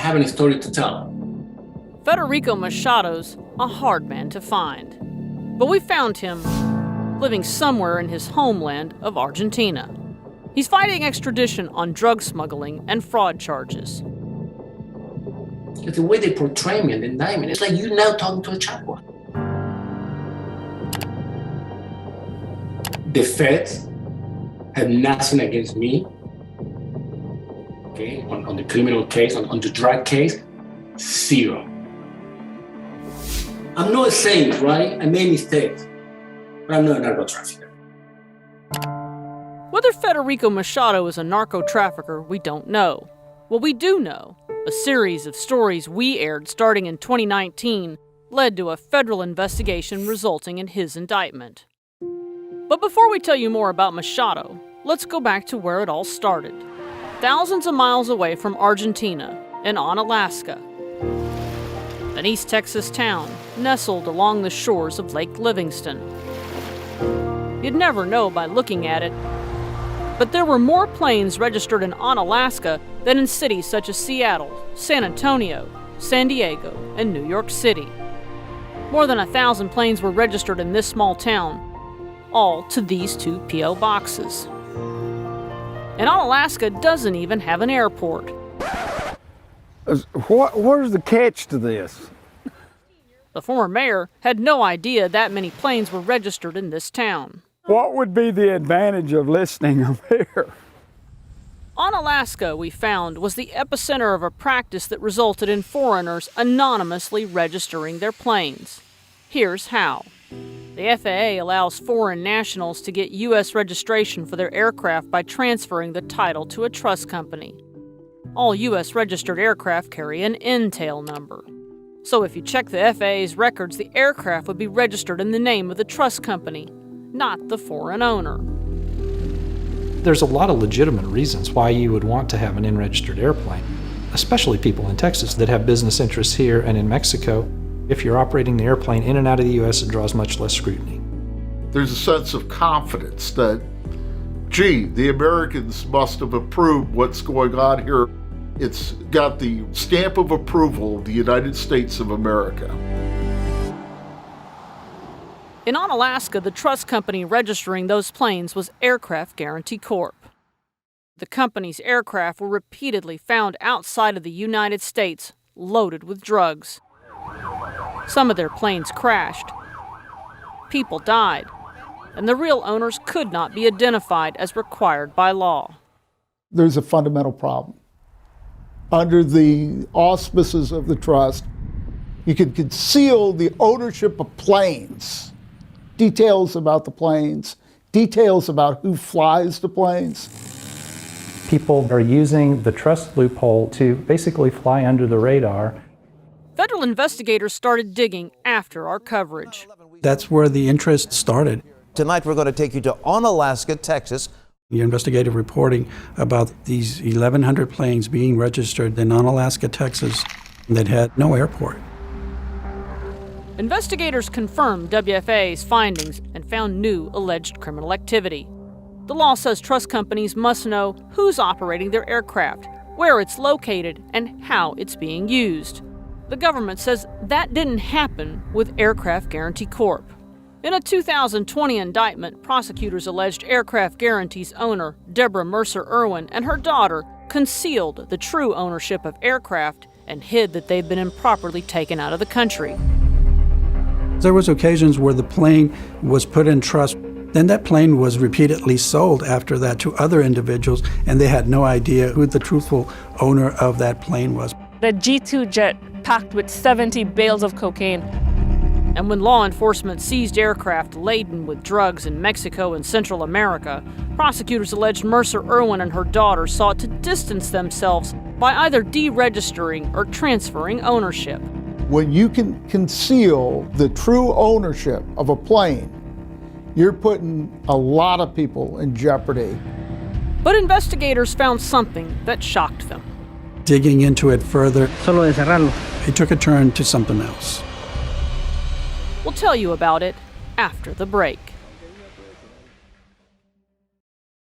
having a story to tell. Federico Machado's a hard man to find, but we found him living somewhere in his homeland of Argentina. He's fighting extradition on drug smuggling and fraud charges. The way they portray me in the indictment, it's like you now talking to a Chapo. The feds have nothing against me, okay, on the criminal case, on the drug case, zero. I'm not a saint, right? I made mistakes, but I'm not a narcotrafficker. Whether Federico Machado is a narco-trafficker, we don't know. What we do know, a series of stories we aired starting in 2019 led to a federal investigation resulting in his indictment. But before we tell you more about Machado, let's go back to where it all started. Thousands of miles away from Argentina and on Alaska. An East Texas town nestled along the shores of Lake Livingston. You'd never know by looking at it, but there were more planes registered in Alaska than in cities such as Seattle, San Antonio, San Diego, and New York City. More than 1,000 planes were registered in this small town, all to these 2 P.O. boxes. And Alaska doesn't even have an airport. Where's the catch to this? The former mayor had no idea that many planes were registered in this town. What would be the advantage of listing them here? Alaska, we found, was the epicenter of a practice that resulted in foreigners anonymously registering their planes. Here's how. The FAA allows foreign nationals to get U.S. registration for their aircraft by transferring the title to a trust company. All U.S. registered aircraft carry an N-tail number. So if you check the FAA's records, the aircraft would be registered in the name of the trust company, not the foreign owner. There's a lot of legitimate reasons why you would want to have an unregistered airplane, especially people in Texas that have business interests here and in Mexico. If you're operating the airplane in and out of the U.S., it draws much less scrutiny. There's a sense of confidence that, gee, the Americans must have approved what's going on here. It's got the stamp of approval of the United States of America. In Alaska, the trust company registering those planes was Aircraft Guarantee Corp. The company's aircraft were repeatedly found outside of the United States, loaded with drugs. Some of their planes crashed. People died, and the real owners could not be identified as required by law. There's a fundamental problem. Under the auspices of the trust, you can conceal the ownership of planes, details about the planes, details about who flies the planes. People are using the trust loophole to basically fly under the radar. Federal investigators started digging after our coverage. That's where the interest started. Tonight we're going to take you to Onalaska, Texas. The investigative reporting about these 1,100 planes being registered in Onalaska, Texas, that had no airport. Investigators confirmed WFAA's findings and found new alleged criminal activity. The law says trust companies must know who's operating their aircraft, where it's located, and how it's being used. The government says that didn't happen with Aircraft Guarantee Corp. In a 2020 indictment, prosecutors alleged Aircraft Guarantee's owner, Deborah Mercer Irwin, and her daughter concealed the true ownership of aircraft and hid that they'd been improperly taken out of the country. There was occasions where the plane was put in trust. Then that plane was repeatedly sold after that to other individuals, and they had no idea who the truthful owner of that plane was. The G2 jet packed with 70 bales of cocaine. And when law enforcement seized aircraft laden with drugs in Mexico and Central America, prosecutors alleged Mercer Irwin and her daughter sought to distance themselves by either deregistering or transferring ownership. When you can conceal the true ownership of a plane, you're putting a lot of people in jeopardy. But investigators found something that shocked them. Digging into it further, it took a turn to something else. We'll tell you about it after the break.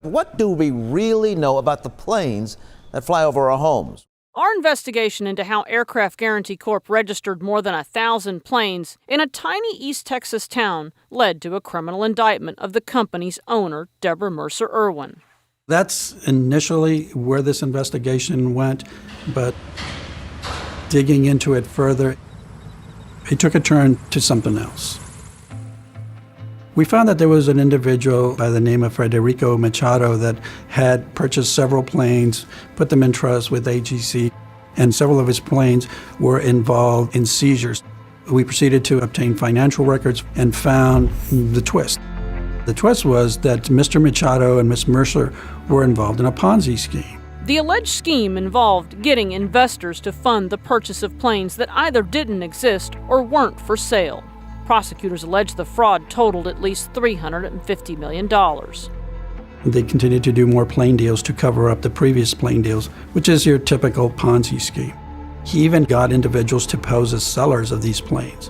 What do we really know about the planes that fly over our homes? Our investigation into how Aircraft Guarantee Corp registered more than 1,000 planes in a tiny East Texas town led to a criminal indictment of the company's owner, Deborah Mercer Irwin. That's initially where this investigation went, but digging into it further, it took a turn to something else. We found that there was an individual by the name of Federico Machado that had purchased several planes, put them in trust with AGC, and several of his planes were involved in seizures. We proceeded to obtain financial records and found the twist. The twist was that Mr. Machado and Ms. Mercer were involved in a Ponzi scheme. The alleged scheme involved getting investors to fund the purchase of planes that either didn't exist or weren't for sale. Prosecutors allege the fraud totaled at least $350 million. They continued to do more plane deals to cover up the previous plane deals, which is your typical Ponzi scheme. He even got individuals to pose as sellers of these planes.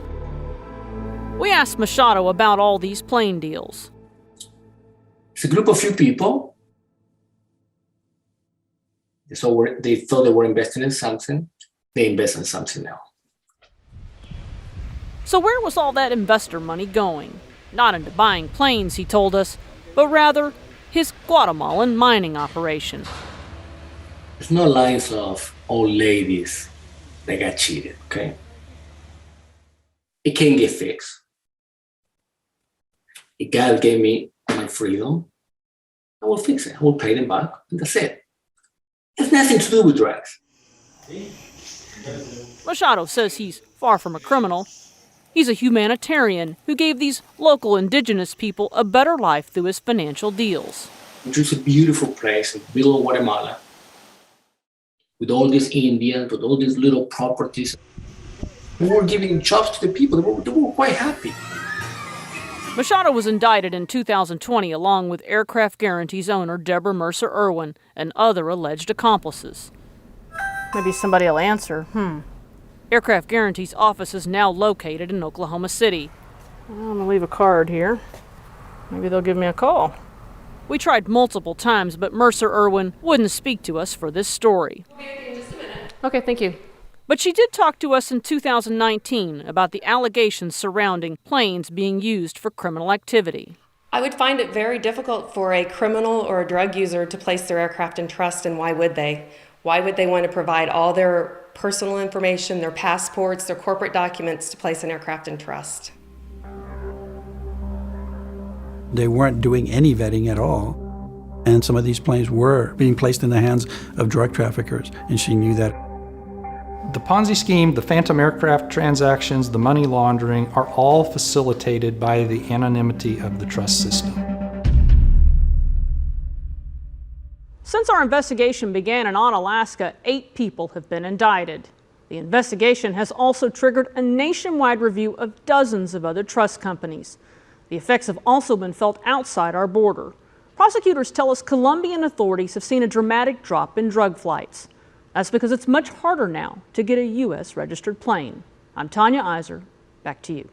We asked Machado about all these plane deals. It's a group of few people. So they thought they were investing in something. They invest in something now. So where was all that investor money going? Not into buying planes, he told us, but rather his Guatemalan mining operation. There's no lines of old ladies that got cheated, okay? It can get fixed. If God gave me my freedom, I will fix it. I will pay them back, and that's it. It has nothing to do with drugs. Machado says he's far from a criminal. He's a humanitarian who gave these local indigenous people a better life through his financial deals. Which is a beautiful place in the middle of Guatemala, with all these Indians, with all these little properties. We were giving jobs to the people. They were quite happy. Machado was indicted in 2020 along with Aircraft Guarantee's owner, Deborah Mercer Irwin, and other alleged accomplices. Maybe somebody will answer. Aircraft Guarantee's office is now located in Oklahoma City. I'm going to leave a card here. Maybe they'll give me a call. We tried multiple times, but Mercer Irwin wouldn't speak to us for this story. Okay, just a minute. Okay, thank you. But she did talk to us in 2019 about the allegations surrounding planes being used for criminal activity. I would find it very difficult for a criminal or a drug user to place their aircraft in trust, and why would they? Why would they want to provide all their personal information, their passports, their corporate documents to place an aircraft in trust? They weren't doing any vetting at all. And some of these planes were being placed in the hands of drug traffickers, and she knew that. The Ponzi scheme, the phantom aircraft transactions, the money laundering are all facilitated by the anonymity of the trust system. Since our investigation began in Alaska, 8 people have been indicted. The investigation has also triggered a nationwide review of dozens of other trust companies. The effects have also been felt outside our border. Prosecutors tell us Colombian authorities have seen a dramatic drop in drug flights. That's because it's much harder now to get a U.S. registered plane. I'm Tanya Iser. Back to you.